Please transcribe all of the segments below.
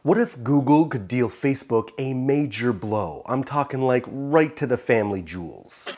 What if Google could deal Facebook a major blow? I'm talking like right to the family jewels.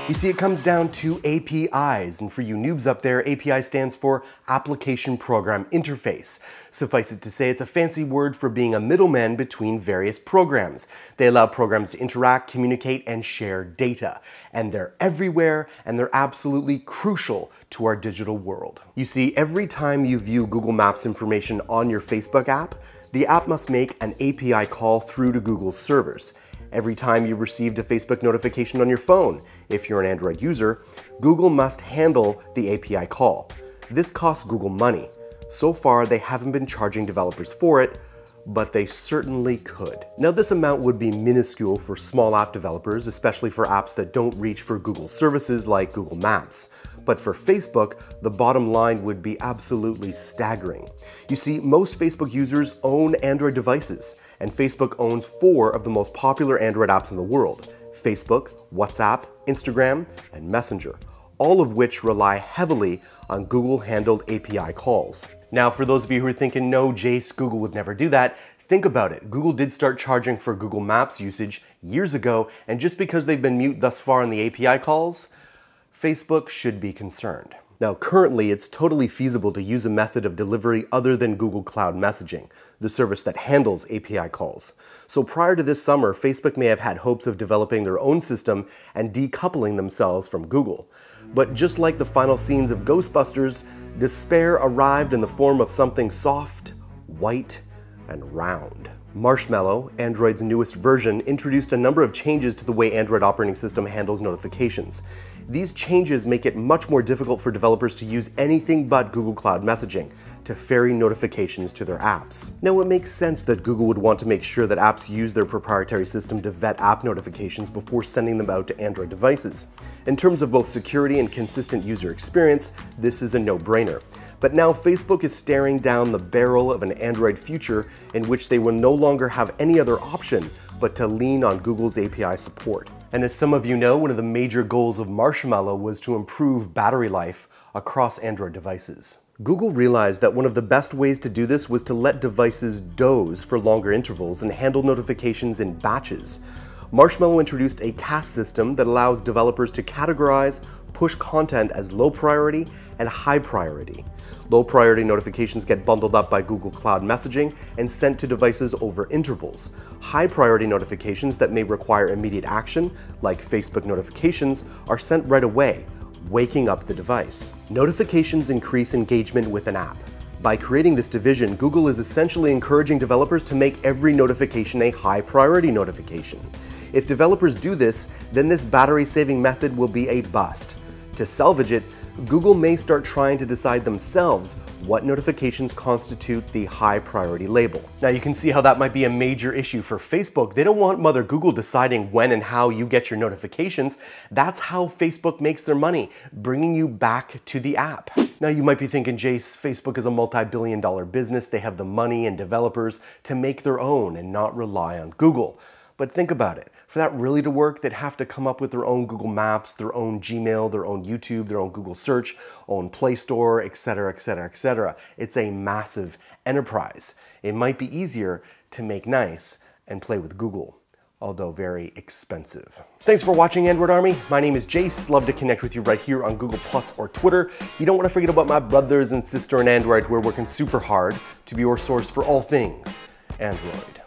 You see, it comes down to APIs, and for you noobs up there, API stands for Application Program Interface. Suffice it to say, it's a fancy word for being a middleman between various programs. They allow programs to interact, communicate, and share data. And they're everywhere, and they're absolutely crucial to our digital world. You see, every time you view Google Maps information on your Facebook app, the app must make an API call through to Google's servers. Every time you've received a Facebook notification on your phone, if you're an Android user, Google must handle the API call. This costs Google money. So far, they haven't been charging developers for it, but they certainly could. Now, this amount would be minuscule for small app developers, especially for apps that don't reach for Google services like Google Maps. But for Facebook, the bottom line would be absolutely staggering. You see, most Facebook users own Android devices, and Facebook owns 4 of the most popular Android apps in the world: Facebook, WhatsApp, Instagram, and Messenger, all of which rely heavily on Google-handled API calls. Now, for those of you who are thinking, no, Jace, Google would never do that, think about it. Google did start charging for Google Maps usage years ago, and just because they've been mute thus far on the API calls, Facebook should be concerned. Now, currently, it's totally feasible to use a method of delivery other than Google Cloud Messaging, the service that handles API calls. So prior to this summer, Facebook may have had hopes of developing their own system and decoupling themselves from Google. But just like the final scenes of Ghostbusters, despair arrived in the form of something soft, white, and round. Marshmallow, Android's newest version, introduced a number of changes to the way Android operating system handles notifications. These changes make it much more difficult for developers to use anything but Google Cloud Messaging to ferry notifications to their apps. Now, it makes sense that Google would want to make sure that apps use their proprietary system to vet app notifications before sending them out to Android devices. In terms of both security and consistent user experience, this is a no-brainer. But now Facebook is staring down the barrel of an Android future in which they will no longer have any other option but to lean on Google's API support. And as some of you know, one of the major goals of Marshmallow was to improve battery life across Android devices. Google realized that one of the best ways to do this was to let devices doze for longer intervals and handle notifications in batches. Marshmallow introduced a caste system that allows developers to categorize push content as low priority and high priority. Low priority notifications get bundled up by Google Cloud Messaging and sent to devices over intervals. High priority notifications that may require immediate action, like Facebook notifications, are sent right away, waking up the device. Notifications increase engagement with an app. By creating this division, Google is essentially encouraging developers to make every notification a high priority notification. If developers do this, then this battery-saving method will be a bust. To salvage it, Google may start trying to decide themselves what notifications constitute the high priority label. Now, you can see how that might be a major issue for Facebook. They don't want Mother Google deciding when and how you get your notifications. That's how Facebook makes their money, bringing you back to the app. Now, you might be thinking, Jace, Facebook is a multi-billion-dollar business. They have the money and developers to make their own and not rely on Google. But think about it. For that really to work, they'd have to come up with their own Google Maps, their own Gmail, their own YouTube, their own Google Search, own Play Store, etc., etc., etc. It's a massive enterprise. It might be easier to make nice and play with Google, although very expensive. Thanks for watching, Android Army. My name is Jace. Love to connect with you right here on Google Plus or Twitter. You don't want to forget about my brothers and sister in Android who are working super hard to be your source for all things Android.